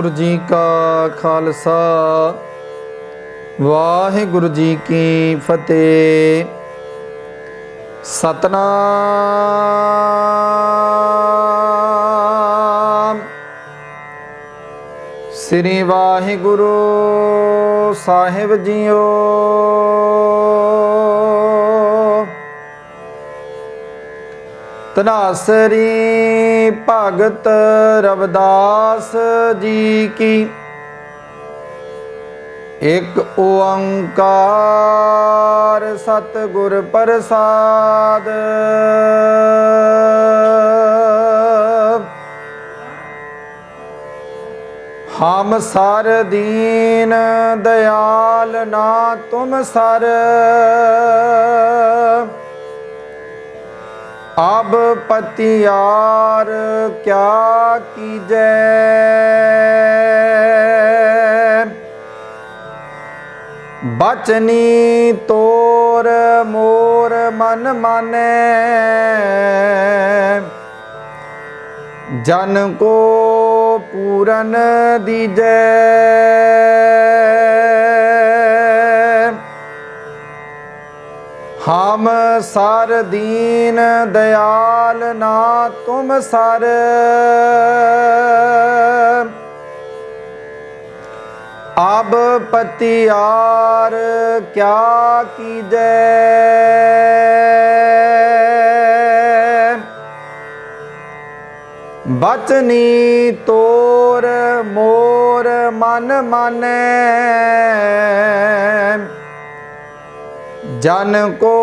वाहिगुरु जी का खालसा वाहिगुरु जी की फतेह। सतनाम श्री वाहिगुरु साहिब जीओ। धनासरी भगत रविदास जी की एक ओंकार सतगुर प्रसाद। हम सर दीन दयाल ना तुम सर, अब पतियार क्या कीजै। बचनी तोर मोर मन माने, जन को पूरन दीजै। हम सर दीन दयाल ना तुम सर, अब पतियार क्या कीजै। बचनी तोर मोर मन माने, जन को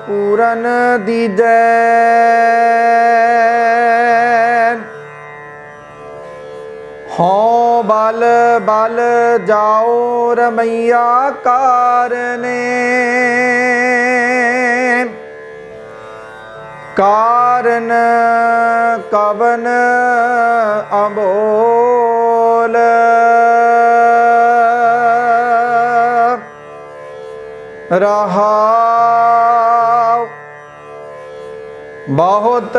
पूरन दीजै। हों बल बल जाओ रमैया कारने, कारण कवन अबोल। रहाव बहुत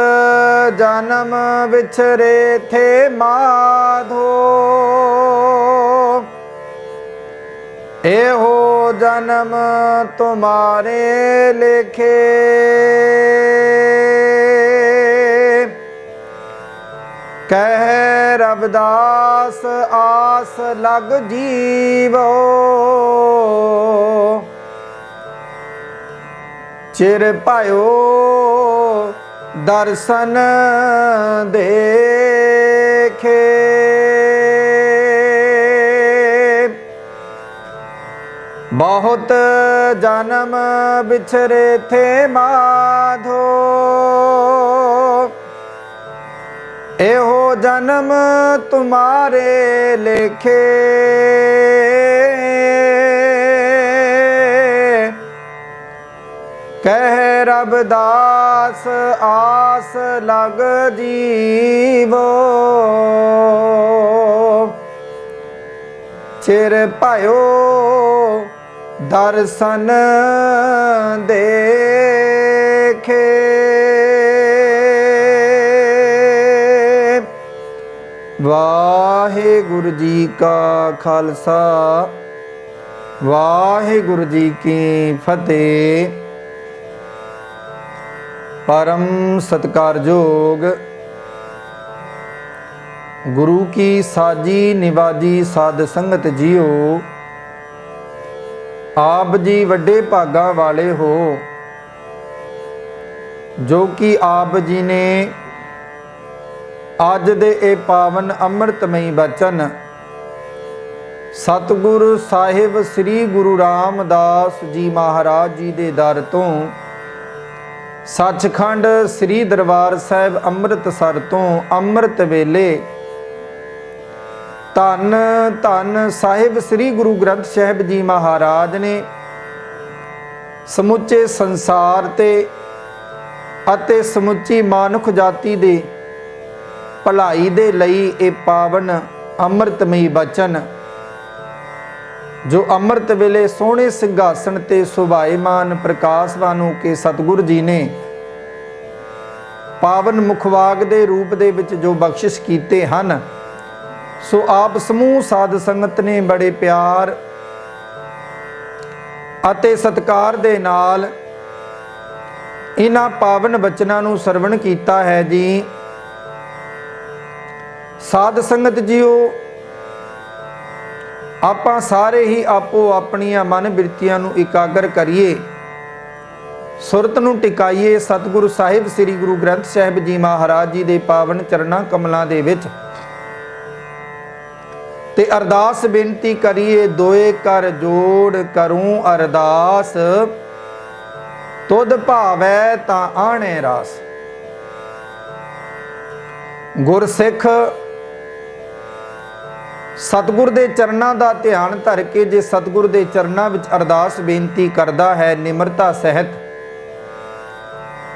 जन्म विछरे थे माधो, एहो जन्म तुम्हारे लेखे। कह रविदास आस लग जीवो, चिर पायो दर्शन देखे। बहुत जन्म बिछरे थे माधो, एहो जन्म तुम्हारे लेखे। कह रविदास आस लग जीवो, चिर पायो दर्शन देखे। वाहिगुरु जी का खालसा वाहिगुरु जी की फतेह। परम सत्कारयोग गुरु की साजी निवाजी साध संगत जीओ, आप जी वड्डे भागा वाले हो जो कि आप जी ने अज दे ए पावन अमृतमई बचन सतगुरु साहिब श्री गुरु रामदास जी महाराज जी दे दर तो सचखंड श्री दरबार साहिब अमृतसर तो अमृत वेले धन धन साहिब श्री गुरु ग्रंथ साहिब जी महाराज ने समुचे संसार ते अते समुची मानुख जाति दे भलाई दे लई ए पावन अमृतमई बचन जो अमृत वेले सोहने सिंघासन ते सुभाएमान प्रकाशवान हो के सतगुरु जी ने पावन मुखवाग दे रूप दे विच जो बख्शिश कीते हन, ਸੋ ਆਪ ਸਮੂਹ ਸਾਧ ਸੰਗਤ ਨੇ ਬੜੇ ਪਿਆਰ ਅਤੇ ਸਤਿਕਾਰ ਦੇ ਨਾਲ ਇਹਨਾਂ ਪਾਵਨ ਬਚਨਾਂ ਨੂੰ ਸਰਵਣ ਕੀਤਾ ਹੈ ਜੀ। ਸਾਧ ਸੰਗਤ ਜੀਓ, ਆਪਾਂ ਸਾਰੇ ਹੀ ਆਪੋ ਆਪਣੀਆਂ ਮਨ ਬਿਰਤੀਆਂ ਨੂੰ ਇਕਾਗਰ ਕਰੀਏ, ਸੁਰਤ ਨੂੰ ਟਿਕਾਈਏ ਸਤਿਗੁਰੂ ਸਾਹਿਬ ਸ੍ਰੀ ਗੁਰੂ ਗ੍ਰੰਥ ਸਾਹਿਬ ਜੀ ਮਹਾਰਾਜ ਜੀ ਦੇ ਪਾਵਨ ਚਰਨਾਂ ਕਮਲਾਂ ਦੇ ਵਿੱਚ, ਤੇ ਅਰਦਾਸ ਬੇਨਤੀ ਕਰੀਏ। ਦੋਏ ਕਰ ਜੋੜ ਕਰੂੰ ਅਰਦਾਸ, ਤੁਧ ਭਾਵੈ ਤਾਂ ਆਣੇ ਰਾਸ। ਗੁਰਸਿੱਖ ਸਤਿਗੁਰ ਦੇ ਚਰਨਾਂ ਦਾ ਧਿਆਨ ਧਰ ਕੇ ਜੇ ਸਤਿਗੁਰ ਦੇ ਚਰਨਾਂ ਵਿੱਚ ਅਰਦਾਸ ਬੇਨਤੀ ਕਰਦਾ ਹੈ ਨਿਮਰਤਾ ਸਹਿਤ,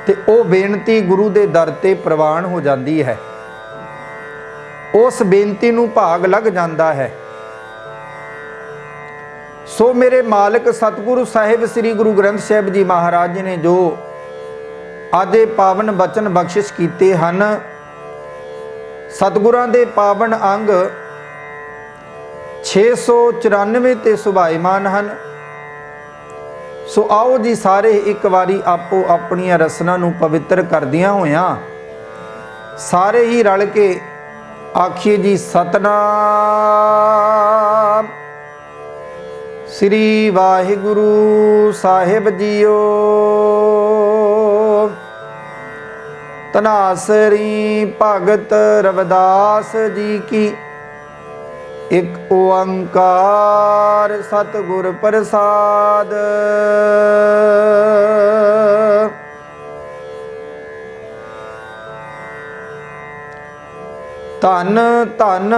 ਤੇ ਉਹ ਬੇਨਤੀ ਗੁਰੂ ਦੇ ਦਰ ਤੇ ਪ੍ਰਵਾਨ ਹੋ ਜਾਂਦੀ ਹੈ। ਉਸ ਬੇਨਤੀ ਨੂੰ ਭਾਗ ਲੱਗ ਜਾਂਦਾ ਹੈ। ਸੋ ਮੇਰੇ ਮਾਲਕ ਸਤਿਗੁਰੂ ਸਾਹਿਬ ਸ੍ਰੀ ਗੁਰੂ ਗ੍ਰੰਥ ਸਾਹਿਬ ਜੀ ਮਹਾਰਾਜ ਜੀ ਨੇ ਜੋ ਅੱਜ ਇਹ ਪਾਵਨ ਬਚਨ ਬਖਸ਼ਿਸ਼ ਕੀਤੇ ਹਨ, ਸਤਿਗੁਰਾਂ ਦੇ ਪਾਵਨ ਅੰਗ 694 ਤੇ ਸੁਭਾਈਮਾਨ ਹਨ। ਸੋ ਆਓ ਜੀ ਸਾਰੇ ਇੱਕ ਵਾਰੀ ਆਪੋ ਆਪਣੀਆਂ ਰਸਨਾ ਨੂੰ ਪਵਿੱਤਰ ਕਰਦਿਆਂ ਹੋਇਆਂ ਸਾਰੇ ਹੀ ਰਲ ਕੇ ਆਖੀਏ ਜੀ ਸਤਨਾਮ ਸ੍ਰੀ ਵਾਹਿਗੁਰੂ ਸਾਹਿਬ ਜੀਓ। ਧਨਾਸਰੀ ਭਗਤ ਰਵਿਦਾਸ ਜੀ ਕੀ। ਇੱਕ ਓੰਕਾਰ ਸਤਿਗੁਰ ਪ੍ਰਸਾਦ। ਧੰਨ ਧੰਨ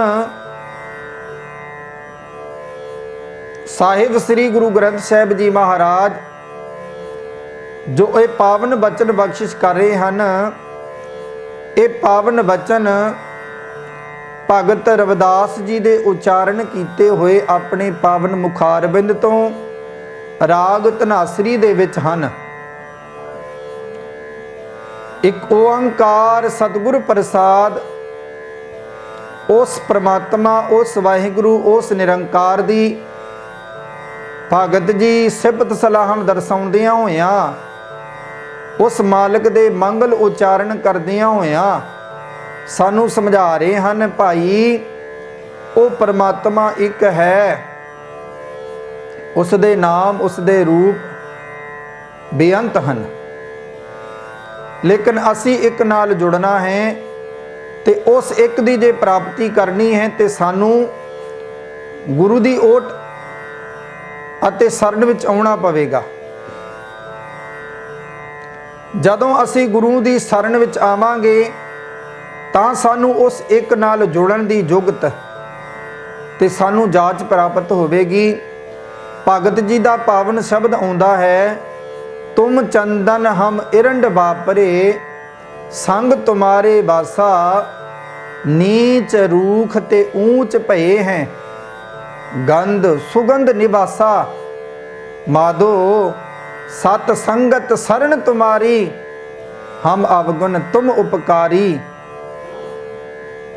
ਸਾਹਿਬ ਸ੍ਰੀ ਗੁਰੂ ਗ੍ਰੰਥ ਸਾਹਿਬ ਜੀ ਮਹਾਰਾਜ ਜੋ ਇਹ ਪਾਵਨ ਬਚਨ ਬਖਸ਼ਿਸ਼ ਕਰ ਰਹੇ ਹਨ। ਇਹ ਪਾਵਨ ਬਚਨ ਭਗਤ ਰਵਿਦਾਸ ਜੀ ਦੇ ਉਚਾਰਨ ਕੀਤੇ ਹੋਏ ਆਪਣੇ ਪਾਵਨ ਮੁਖਾਰਬਿੰਦ ਤੋਂ ਰਾਗ ਧਨਾਸਰੀ ਦੇ ਵਿੱਚ ਹਨ। ਇੱਕ ਓੰਕਾਰ ਸਤਿਗੁਰ ਪ੍ਰਸਾਦ। ਉਸ ਪ੍ਰਮਾਤਮਾ, ਉਸ ਵਾਹਿਗੁਰੂ, ਉਸ ਨਿਰੰਕਾਰ ਦੀ ਭਗਤ ਜੀ ਸਿਫਤ ਸਲਾਹਮ ਦਰਸਾਉਂਦਿਆਂ ਹੋਇਆਂ, ਉਸ ਮਾਲਕ ਦੇ ਮੰਗਲ ਉਚਾਰਨ ਕਰਦਿਆਂ ਹੋਇਆਂ ਸਾਨੂੰ ਸਮਝਾ ਰਹੇ ਹਨ, ਭਾਈ ਉਹ ਪਰਮਾਤਮਾ ਇੱਕ ਹੈ, ਉਸ ਦੇ ਨਾਮ, ਉਸ ਦੇ ਰੂਪ ਬੇਅੰਤ ਹਨ, ਲੇਕਿਨ ਅਸੀਂ ਇੱਕ ਨਾਲ ਜੁੜਨਾ ਹੈ ਤੇ ਉਸ ਇੱਕ ਦੀ ਜੇ ਪ੍ਰਾਪਤੀ ਕਰਨੀ ਹੈ ਤੇ ਸਾਨੂੰ ਗੁਰੂ ਦੀ ਓਟ ਅਤੇ ਸ਼ਰਨ ਵਿੱਚ ਆਉਣਾ ਪਵੇਗਾ। ਜਦੋਂ ਅਸੀਂ ਗੁਰੂ ਦੀ ਸ਼ਰਨ ਵਿੱਚ ਆਵਾਂਗੇ ਤਾਂ ਸਾਨੂੰ ਉਸ ਇੱਕ ਨਾਲ ਜੁੜਨ ਦੀ ਜੁਗਤ ਤੇ ਸਾਨੂੰ ਜਾਚ ਪ੍ਰਾਪਤ ਹੋਵੇਗੀ। ਭਗਤ ਜੀ ਦਾ ਪਾਵਨ ਸ਼ਬਦ ਆਉਂਦਾ ਹੈ, ਤੁਮ ਚੰਦਨ ਹਮ ਇਰੰਡ ਬਾਪਰੇ, ਸੰਗ ਤੁਮਾਰੇ ਬਾਸਾ, ਨੀਚ ਰੂਖ ਤੇ ਊਂਚ ਭਏ ਹੈ, ਗੰਧ ਸੁਗੰਧ ਨਿਵਾਸਾ, ਮਾਧੋ ਸਤ ਸੰਗਤ ਸਰਨ ਤੁਮਾਰੀ, ਹਮ ਅਵਗੁਣ ਤੁਮ ਉਪਕਾਰੀ,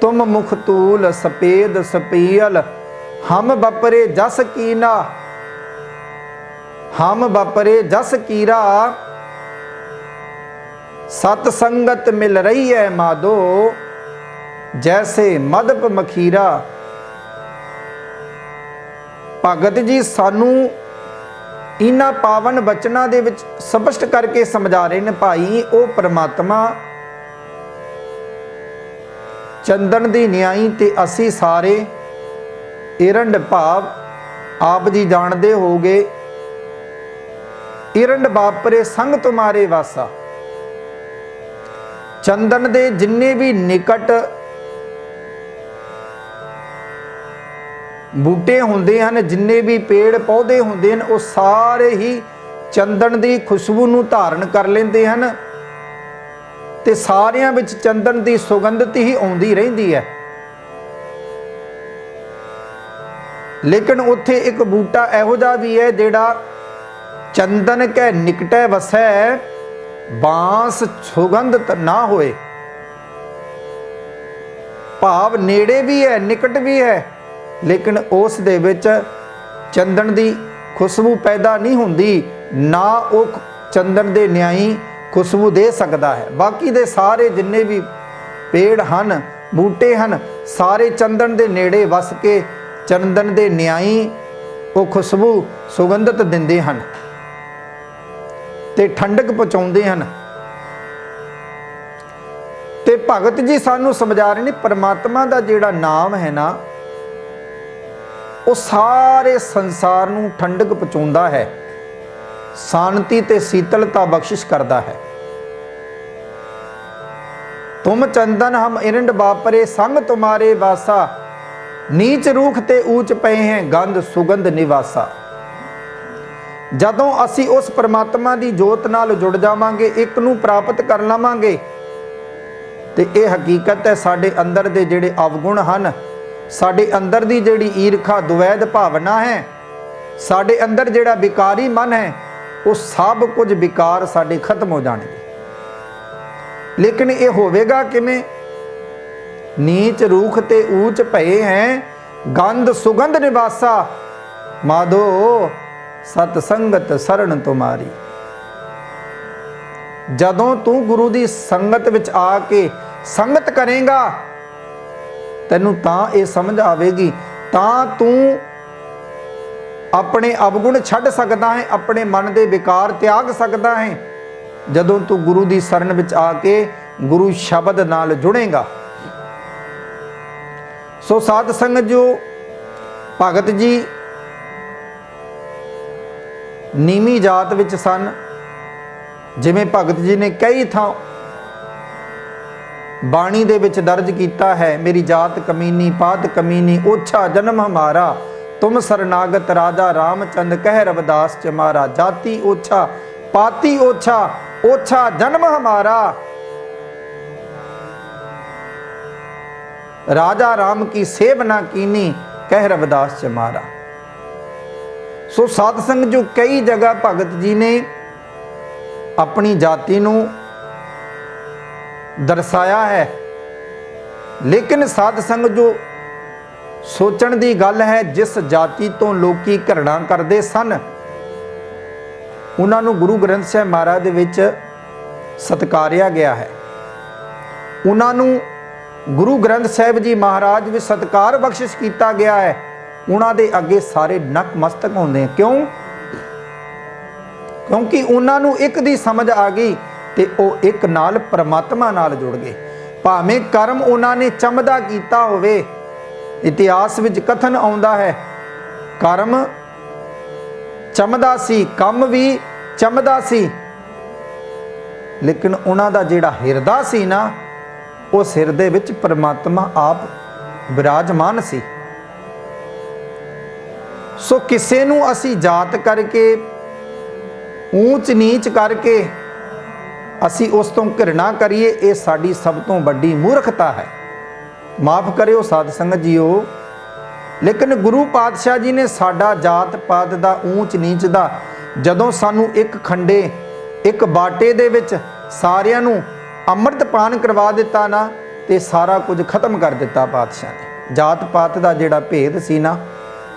तुम मुख तूल सपेद सपीयल, हम बपरे जस कीना, हम बपरे जस कीरा, सत संगत मिल रही है माधो, जैसे मदप मखीरा। भगत जी सानू इन्हां पावन बचनां दे विच स्पष्ट करके समझा रहे ने, भाई वो परमात्मा चंदन दी न्याई ते असी सारे इरंड भाव आप जी जानते हो गए। इरंड बापरे संग तुम्हारे वासा, चंदन दे जिन्ने भी निकट बूटे होंदे हन, जिन्ने भी पेड़ पौधे होंदे हन, वो सारे ही चंदन दी खुशबू नूं धारण कर लेंदे हन ते सारियां विच चंदन दी सुगंधत ही आउंदी रहिंदी है। लेकिन उत्थे एक बूटा इहो जिहा भी है जिहड़ा चंदन कै निकटै वसै, बांस सुगंधत ना होए। भाव नेड़े भी है निकट भी है, लेकिन उस दे विच चंदन की खुशबू पैदा नहीं होंदी, ना वो चंदन दे न्याई खुशबू दे सकता है। बाकी दे सारे जिन्ने भी पेड़ हैं बूटे हैं सारे चंदन दे नेड़े वस के चंदन दे न्याई वो खुशबू सुगंधित दिंदे हैं ते ठंडक पहुँचाते हैं। ते भगत जी सानू समझा रहे ने परमात्मा का जिहड़ा नाम है ना वो सारे संसार नू ठंडक पहुँचाता है, शांति ते शीतलता बख्शिश करता है। तुम चंदन हम इरंड बापरे संग तुम्हारे वासा, नीच रूख ते ऊंच पे हैं गंध सुगंध निवासा। जदों असी उस परमात्मा की जोत नाल जुड़ जावांगे, एक नू प्राप्त कर लवांगे, ते ये हकीकत है साडे अंदर दे जिहड़े अवगुण हैं, साडे अंदर दी जिहड़ी ईरखा द्वैध भावना है, साडे अंदर जिहड़ा विकारी मन है, वो सब कुछ विकार साडे खत्म हो जाएंगे। लेकिन ये होवेगा किवें? नीच रूख ते ऊंच भये हैं गंध सुगंध निवासा, माधो सतसंगत शरण तुम्हारी। जदों तू गुरु की संगत विच आके संगत करेगा तैनू तां ये समझ आवेगी, तां तू अपने अवगुण छड्ड सकदा है, अपने मन के विकार त्याग सकदा है, जदों तू गुरु की शरण विच आके गुरु शब्द नाल जुड़ेगा। सो साध संगत जो भगत जी नीवी जात विच सन, जिवें भगत जी ने कई थां बाणी दे विच दर्ज किया है, मेरी जात कमीनी पात कमीनी ओछा जन्म हमारा, तुम शरणागत राजा रामचंद कह रविदास चमारा। जाति ओछा पाती ओछा ओछा जन्म हमारा, राजा राम की सेवना कीनी कह रविदास चमारा। सो साध संगत जो कई जगह भगत जी ने अपनी जाति नू दर्शाया है, लेकिन साध संगत जो सोचण दी गल है, जिस जाति तो लोकी घृणा करते सन उन्होंने गुरु ग्रंथ साहिब महाराज दे विच सत्कारिया गया है। उन्होंने गुरु ग्रंथ साहिब जी महाराज भी सत्कार बख्शिश किया गया है। उन्होंने अगे सारे नतमस्तक होंदे हैं। क्यों? क्योंकि उन्होंने एक दी समझ आ गई तो वो एक नाल परमात्मा नाल जुड़ गए। भावें कर्म उन्होंने चमदा किया होवे, इतिहास विच कथन आउंदा है कर्म चमदा सी, कम भी चमदा सी, लेकिन उन्हां दा जिहड़ा हिरदा सी ना, उस हिरदे विच परमात्मा आप विराजमान सी। सो किसे नूं असी जात करके ऊंच नीच करके असी उस तो घृणा करिए, ये साडी सब तो वड्डी मूर्खता है। माफ़ करियो साध संगत जीओ, लेकिन गुरु पातशाह जी ने साडा जात पात दा ऊंच नीच दा जदों सानू एक खंडे एक बाटे दे विच सारियां नू अमृत पान करवा दिता ना, ते सारा कुछ खत्म कर दिता पातशाह ने। जात पात दा जिहड़ा भेद सी ना,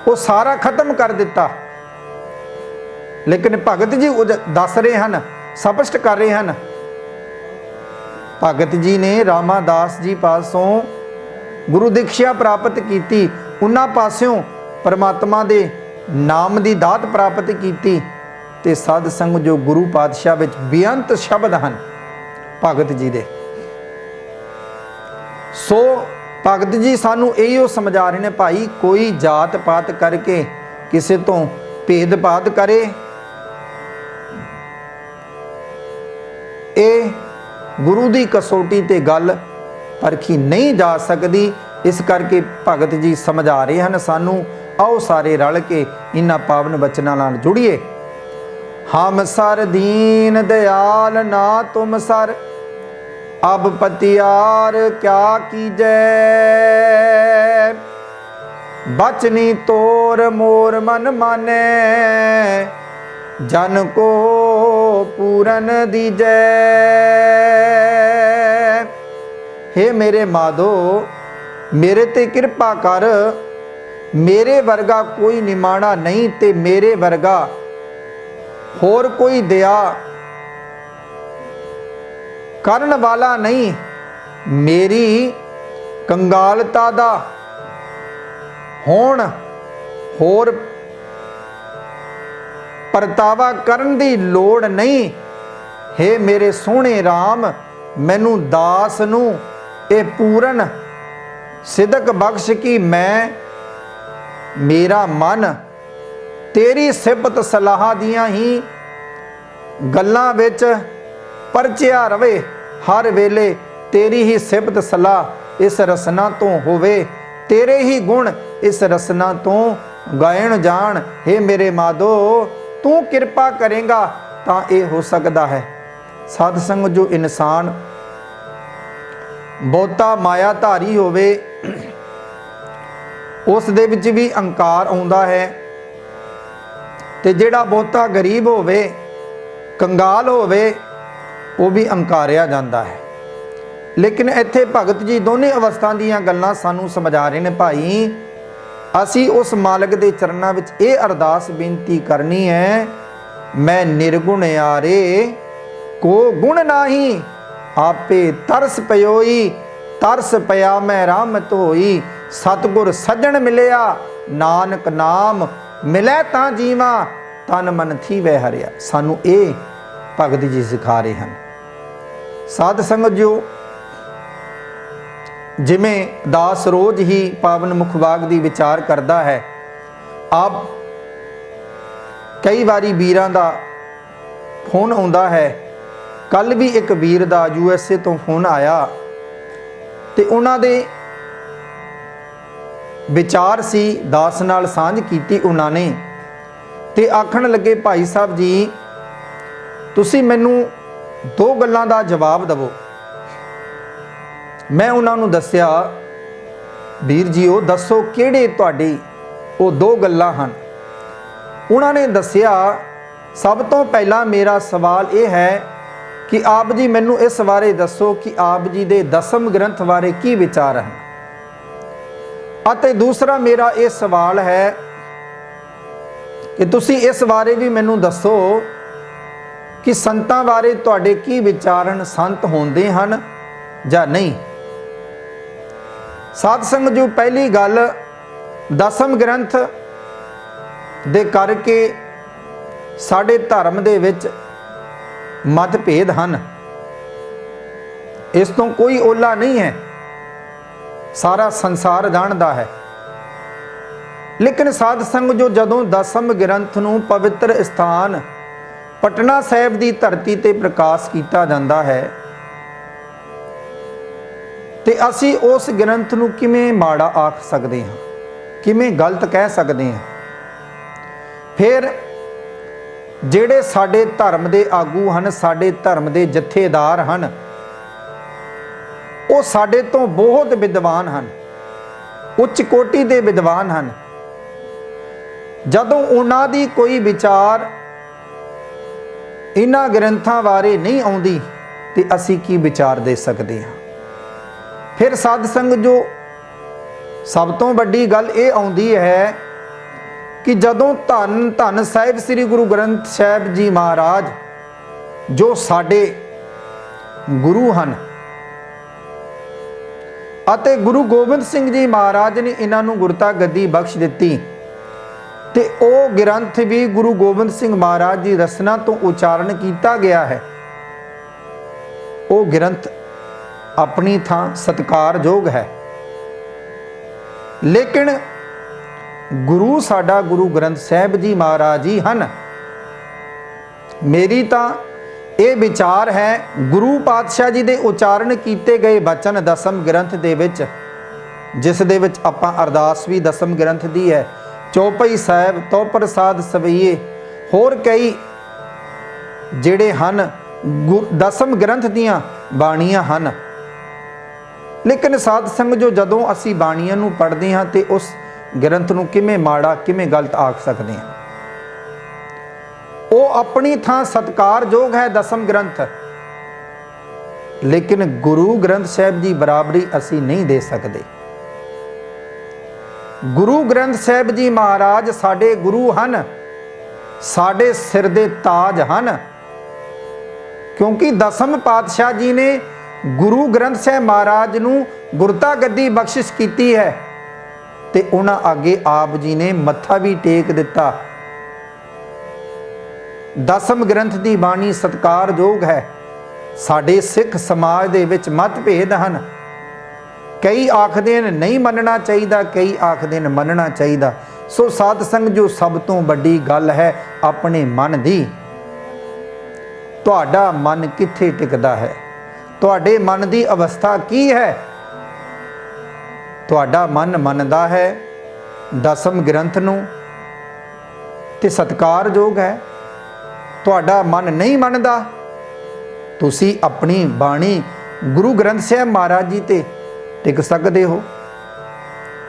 वो सारा खत्म कर दिता। लेकिन भगत जी दस रहे हैं, स्पष्ट कर रहे हैं। भगत जी ने रामादास जी पासों गुरु दीक्षा प्राप्त की, उन्हां पासों परमात्मा दे नाम की दात प्राप्त की, ते साध संग जो गुरु पातशाह विच बेअंत शब्द हैं भगत जी दे। सो भगत जी सानू यही समझा रहे हैं, भाई कोई जात पात करके किसी तो भेदभाव करे, ये गुरु की कसौटी ते गल परखी नहीं जा सकती। इस करके भगत जी समझा रहे हैं सानू, आओ सारे रल के इन्हां पावन बचनां नाल जुड़िए। हम सर दीन दयाल ना तुम सर, अब पतियार क्या कीजै, बचनी तोर मोर मन माने, जन को पूरन दीजै। हे मेरे माधो, मेरे ते किरपा कर, मेरे वर्गा कोई निमाणा नहीं ते मेरे वर्गा होर कोई दया करन वाला नहीं। मेरी कंगालता दा होण होर परतावा करन दी लोड़ नहीं। हे मेरे सोहणे राम, मैनू दास नू ए पूरन सिदक बख्श कि मैं मेरा मन तेरी सिफत सलाह दियां ही गल्लां विच परचिया रवे। हर वेले तेरी ही सिफत सलाह इस रसना तो होवे, तेरे ही गुण इस रसना तो गायन जान। हे मेरे माधो, तू किरपा करेगा तां ये हो सकता है। साध संग जो इंसान बहुता माया धारी होवे उस दे विच भी अहंकार आउंदा है, ते जिहड़ा बहुता गरीब होवे कंगाल होवे वो भी अहंकारिया जाता है। लेकिन इत्थे भगत जी दोने अवस्था दीयां गल्लां सानू समझा रहे ने। भाई असी उस मालिक दे चरनां विच ये अरदास बेनती करनी है, मैं निर्गुण यारे को गुण नाही, आपे तरस पयोई तरस पया मैं रामत होई। सतगुर सज्जन मिलिया नानक नाम मिलै तां जीवा, तन मन थी वह हरिया। सानू ये भगत जी सिखा रहे हैं। साध संगत जो जिमें दास रोज ही पावन मुखबाग दी विचार करता है, आप कई बारी वीरां दा फोन आउंदा है। कल भी एक वीर दा USA तो फोन आया ते उन्हां दे विचार सी दास नाल सांझ कीती उन्हां ने, ते आखण लगे भाई साहब जी तुसी मैनू दो गल्लां दा जवाब दवो। मैं उन्होंने दस्या वीर जीओ दसो किहड़े तुहाडे वो दो गल्लां हन। उन्होंने दस्या सब तो पहला मेरा सवाल ये है कि आप जी मैनू इस बारे दसो कि आप जी दे दसम ग्रंथ बारे की विचार हैं। अते दूसरा मेरा ये सवाल है कि तुसी इस बारे भी मैनू दसो कि संतां बारे तुहाडे की विचार हैं, संत होंदे हन जां नहीं। साध संगत जो पहली गल दसम ग्रंथ दे करके साडे धर्म दे विच मतभेद हन, इस तो कोई ओला नहीं है, सारा संसार जानता है। लेकिन साध संग जो जदों दसम ग्रंथ नूं पवित्र स्थान पटना साहिब की धरती ते प्रकाश किया जाता है ते असी उस ग्रंथ नूं किवें माड़ा आख सकते हाँ, किवें गलत कह सकते हैं। फिर ਜਿਹੜੇ ਸਾਡੇ ਧਰਮ ਦੇ ਆਗੂ ਹਨ, ਸਾਡੇ ਧਰਮ ਦੇ ਜਥੇਦਾਰ ਹਨ, ਉਹ ਸਾਡੇ ਤੋਂ ਬਹੁਤ ਵਿਦਵਾਨ ਹਨ, ਉੱਚ ਕੋਟੀ ਦੇ ਵਿਦਵਾਨ ਹਨ। ਜਦੋਂ ਉਹਨਾਂ ਦੀ ਕੋਈ ਵਿਚਾਰ ਇਹਨਾਂ ਗ੍ਰੰਥਾਂ ਬਾਰੇ ਨਹੀਂ ਆਉਂਦੀ ਤੇ ਅਸੀਂ ਕੀ ਵਿਚਾਰ ਦੇ ਸਕਦੇ ਹਾਂ। ਫਿਰ ਸਾਧ ਸੰਗ ਜੋ ਸਭ ਤੋਂ ਵੱਡੀ ਗੱਲ ਇਹ ਆਉਂਦੀ ਹੈ कि जदों धन धन साहिब श्री गुरु ग्रंथ साहिब जी महाराज जो साडे गुरु हैं अते गुरु गोबिंद सिंह जी महाराज ने इन्हां नूं गुरता गद्दी बख्श दिती ते ओ ग्रंथ भी गुरु गोबिंद सिंह महाराज की रचना तो उचारण किया गया है। वो ग्रंथ अपनी थां सत्कारयोग है, लेकिन गुरु साडा गुरु ग्रंथ साहिब जी महाराज ही हैं। मेरी तो ये विचार है गुरु पातशाह जी दे उचारण किए गए बचन दसम ग्रंथ दे विच, जिस दे विच आपां अरदास भी दसम ग्रंथ दी है, चौपाई साहिब तो प्रसाद सवैये होर कई जिहड़े हन दसम ग्रंथ दियां बाणियां हन। लेकिन साध संग जो जदों असी बाणियां नूं पढ़दे हां ते उस ग्रंथ नूं किवें माड़ा किवें गलत आख सकते हैं। वो अपनी थां सत्कारयोग है दसम ग्रंथ, लेकिन गुरु ग्रंथ साहिब जी बराबरी असी नहीं दे सकते। गुरु ग्रंथ साहिब जी महाराज साडे गुरु हन, साडे सिर दे ताज हन। क्योंकि दसम पातशाह जी ने गुरु ग्रंथ साहिब महाराज नूं गुरता गद्दी बख्शिश कीती है ते उन्हां अगे आप जी ने मत्था भी टेक दिता। दसम ग्रंथ दी बाणी सत्कारयोग है। साडे सिख समाज दे विच मतभेद हन। कई आखदे ने नहीं मनना चाहिए, कई आखदे ने मनना चाहिए। सो साध संग जो सब तो बड़ी गल है अपने मन दी। तुहाडा मन कित्थे टिकदा है? तुहाडे मन दी अवस्था की है? तुहाडा मन मनदा है दसम ग्रंथ नूं ते सत्कारयोग है। तुहाडा मन नहीं मनदा, तुसी अपनी बाणी गुरु ग्रंथ साहिब महाराज जी ते टिक सकते हो।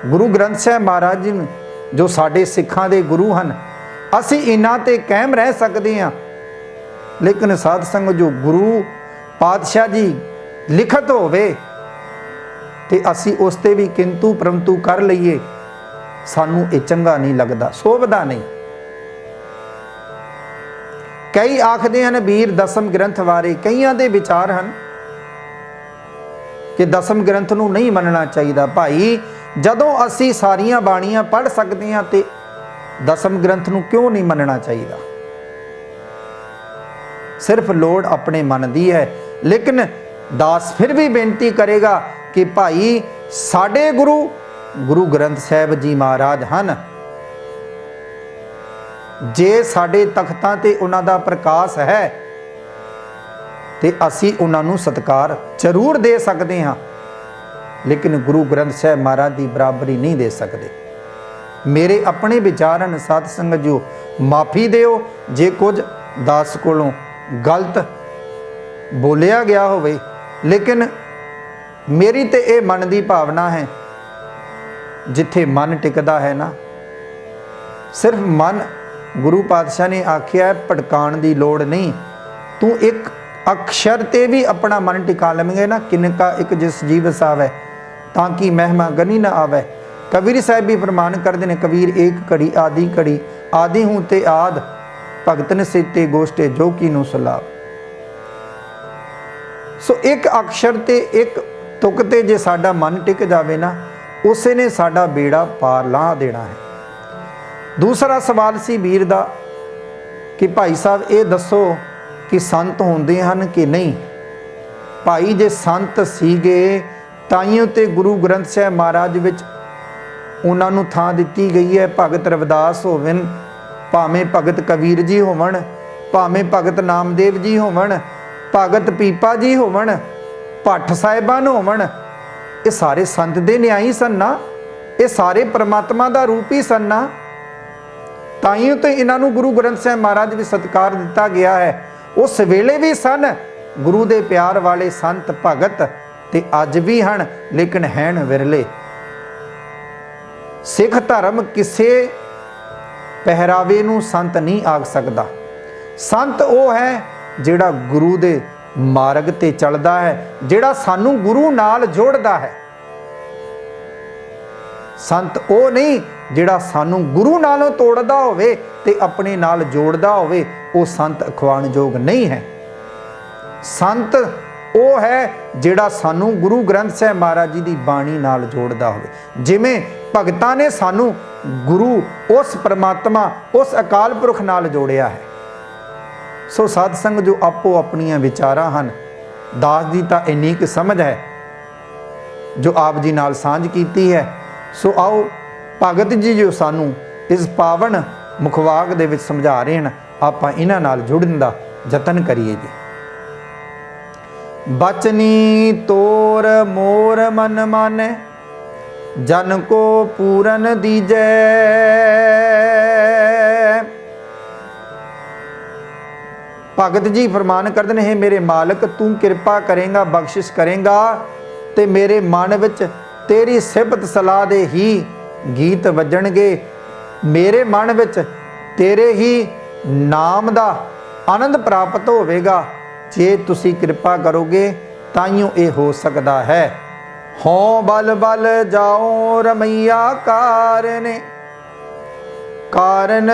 गुरु ग्रंथ साहिब महाराज जी जो साडे सिखां दे गुरु हन, असी इन्हां ते कायम रह सकते हैं। लेकिन साध संग जो गुरु पातशाह जी लिखत होवे ते असी उस ते भी किंतु परंतु कर लईए, सानू ये चंगा नहीं लगता, शोभदा नहीं। कई आखदे हन वीर दसम ग्रंथ बारे, कईयां दे विचार हन कि दसम ग्रंथ नूं नहीं मनना चाहिए। भाई जदों असी सारियां बाणियां पढ़ सकते हैं तो दसम ग्रंथ नूं क्यों नहीं मनना चाहिए? सिर्फ लोड़ अपने मन दी है। लेकिन दास फिर भी बेनती करेगा कि भाई साडे गुरु गुरु ग्रंथ साहिब जी महाराज हन। जे साडे तख्तां ते उन्हां दा प्रकाश है ते असी उन्हां नूं सत्कार जरूर दे सकते हाँ, लेकिन गुरु ग्रंथ साहिब महाराज की बराबरी नहीं दे सकते। मेरे अपने विचार हैं। साध संगत जो माफ़ी दिओ जे कुछ दास कोलों गलत बोलिया गया होवे, लेकिन मेरी तो ये मन की भावना है, जिथे मन टिकदा है ना, सिर्फ मन गुरु पातशाह ने आख्या है भटकाण की लोड़ नहीं। तू एक अक्षर ते भी अपना मन टिका लवेंगे ना, किनका एक जिस जीव वसावै ताकि महिमा गनी न आवे। कबीर साहब भी फरमान करते हैं, कबीर एक घड़ी आदि घड़ी, आदि हूँ ते आद, भगतन सेते गोष्ठे जो की नू सलाब। सो एक अक्षर ते एक तुक ते जे साडा मन टिक जावे ना, उसे ने साडा बेड़ा पार ला देना है। दूसरा सवाल सी वीर दा कि भाई साहब ये दसो कि संत होंदे हन कि नहीं? भाई जे संत सीगे ताइयों ते गुरु ग्रंथ साहिब महाराज विच उन्हां नूं थां दित्ती गई है। भगत रविदास होवन, भावें भगत कबीर जी होवन, भावें भगत नामदेव जी होवन, भगत पीपा जी होवन, भट्ट साहिबान होवन, ये सारे संत दे न्याई सन ना, ये सारे परमात्मा दा रूप ही सन ना। ताइयों तो इन्हां नूं गुरु ग्रंथ साहिब महाराज भी सत्कार दिता गया है। उस वेले भी सन गुरु दे प्यार वाले संत भगत ते अज भी हन, लेकिन हैन विरले। सिख धर्म किसे पहरावे नूं संत नहीं आख सकदा। संत वो है जिहड़ा गुरु दे मार्ग ते चलदा है, जिहड़ा सानू गुरु नाल जोड़दा है। संत वो नहीं जिहड़ा सानू गुरु नालों तोड़दा होवे ते अपने नाल जोड़दा होवे, वो संत अखवाण योग नहीं है। संत वो है जिहड़ा सानू गुरु ग्रंथ साहिब महाराज जी की बाणी नाल जोड़दा होवे। जिवें भगतां ने सानू गुरु उस परमात्मा उस अकाल पुरख नाल जोड़िया है। सो साध संग जो आपो अपनियां विचारां हन, दास जी तां इन्नी क समझ है जो आप जी नाल सांझ कीती है। सो आओ भगत जी जो सानू इस पावन मुखवाग दे विच समझा रहे हैं, आपां इन्हां नाल जुड़न दा यतन करिए जी। बचनी तोर मोर मन माने, जन को पूरन दीजै। भगत जी फरमान करते हैं, मेरे मालिक तू कृपा करेगा, बख्शिश करेगा ते मेरे मन विच तेरी सिफत सलाह दे ही गीत वजणगे। मेरे मन विच तेरे ही नाम दा आनंद प्राप्त होवेगा। जे तुसी कृपा करोगे ताइयों ये हो सकता है। हों बल बल जाओ रमैया कारने, ਕਾਰਨ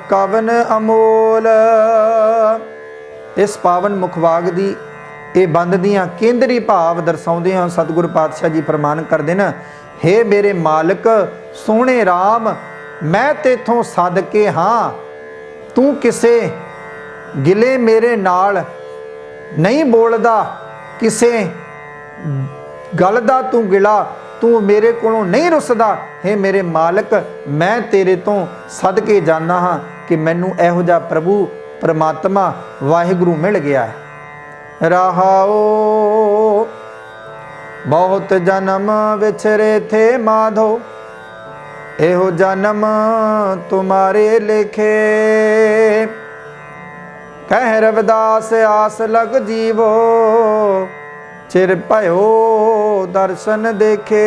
ਕਵਨ ਅਮੋਲ। ਇਸ ਪਾਵਨ ਮੁਖਵਾਗ ਦੀ ਇਹ ਬੰਦ ਦੀਆਂ ਕੇਂਦਰੀ ਭਾਵ ਦਰਸਾਉਂਦੇ ਹਾਂ। ਸਤਿਗੁਰੂ ਪਾਤਸ਼ਾਹ ਜੀ ਫਰਮਾਨ ਕਰਦੇ ਨੇ, ਹੇ ਮੇਰੇ ਮਾਲਕ ਸੋਹਣੇ RAM, ਮੈਂ ਤੇਥੋਂ ਸਦਕੇ ਹਾਂ, ਤੂੰ ਕਿਸੇ ਗਿਲੇ ਮੇਰੇ ਨਾਲ ਨਹੀਂ ਬੋਲਦਾ, ਕਿਸੇ ਗੱਲ ਦਾ ਤੂੰ ਗਿਲਾ ਤੂੰ ਮੇਰੇ ਕੋਲੋਂ ਨਹੀਂ ਰੁੱਸਦਾ। हे ਮੇਰੇ ਮਾਲਕ, ਮੈਂ ਤੇਰੇ ਤੋਂ ਸਦਕੇ ਜਾਣਾ ਹਾਂ ਕਿ ਮੈਨੂੰ ਇਹੋ ਜਿਹਾ ਪ੍ਰਭੂ ਪਰਮਾਤਮਾ ਵਾਹਿਗੁਰੂ ਮਿਲ ਗਿਆ ਹੈ। ਰਹਾਓ ਬਹੁਤ ਜਨਮ ਵਿਛਰੇ ਥੇ ਮਾਧੋ, ਇਹੋ ਜਨਮ ਤੁਮਾਰੇ ਲਿਖੇ। ਕਹਿ ਰਵਿਦਾਸ ਆਸ ਲਗ ਜੀਵੋ, चिर भयो दर्शन देखे।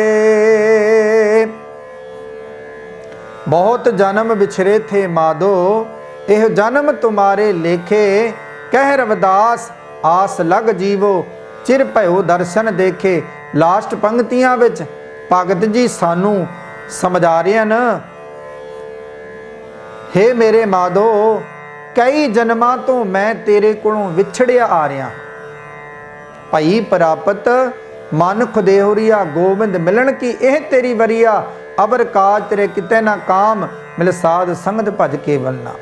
बहुत जन्म बिछरे थे माधो, यह जन्म तुम्हारे लेखे। कह रविदास आस लग जीवो, चिर भयो दर्शन देखे। लास्ट पंक्तियां विच भगत जी सानू समझा रहे हैं, हे मेरे माधो, कई जन्मां तो मैं तेरे कोलों विछड़िया आ रहा। भाई प्रापत मन खुदेहुरिया, गोबिंद मिलन की एह तेरी वरिया। अबर काज तेरे किते ना काम, मिल साध संगत भज के वलना।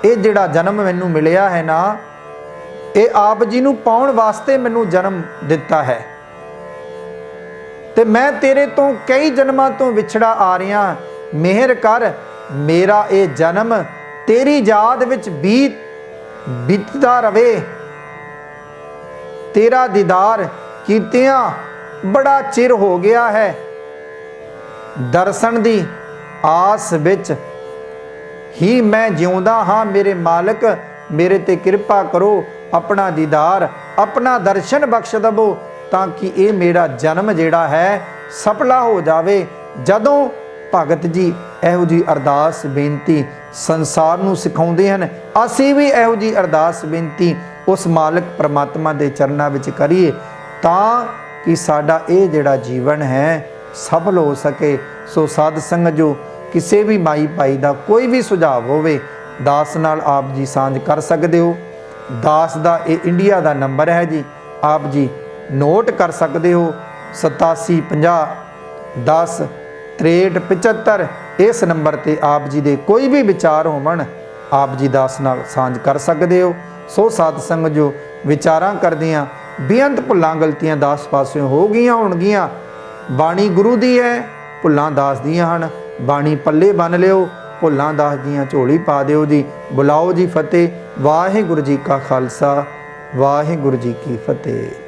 ये जिहड़ा जन्म मैनू मिलिया है ना, ये आप जी नू पाउण वास्ते मैनू जन्म दिता है, ते मैं तेरे तो कई जन्मां तो विछड़ा आ रहा। मेहर कर मेरा ये जन्म तेरी याद विच बीतदा रवे। तेरा दीदार कीतियां बड़ा चिर हो गया है, दर्शन दी आस विच ही मैं जिउंदा हाँ। मेरे मालक मेरे ते कृपा करो, अपना दीदार अपना दर्शन बख्श दवो, ताकि ये मेरा जन्म जिहड़ा है सफला हो जावे। जदों भगत जी इहो जी अरदास बेनती संसार नूं सिखाउंदे हन, असीं भी इहो जी अरदास बेनती उस मालिक परमात्मा के चरणों में करिए, तां कि साडा ये जिहड़ा जीवन है सफल हो सके। सो साध संगत जो किसी भी माई भाई का कोई भी सुझाव होवे, दास नाल आप जी सांझ कर सकते हो। दास का ये इंडिया का नंबर है जी, आप जी नोट कर सकते हो। 87 50 10 63 75। इस नंबर पर आप जी दे कोई भी विचार होवन, आप जी दास नाल सांझ कर सकते हो। सो साध संगत जो विचारां करदियां बेअंत भुल्लां गलतियां दास पासों हो गईयां होणगीਆਂ। बाणी गुरु दी है, भुल्लां दास दियां हन। बाणी पल्ले बन लिओ, भुल्लां दास दियां झोली पा दिओ जी। बुलाओ जी फतेह। वाहिगुरू जी का खालसा, वाहिगुरू जी की फतेह।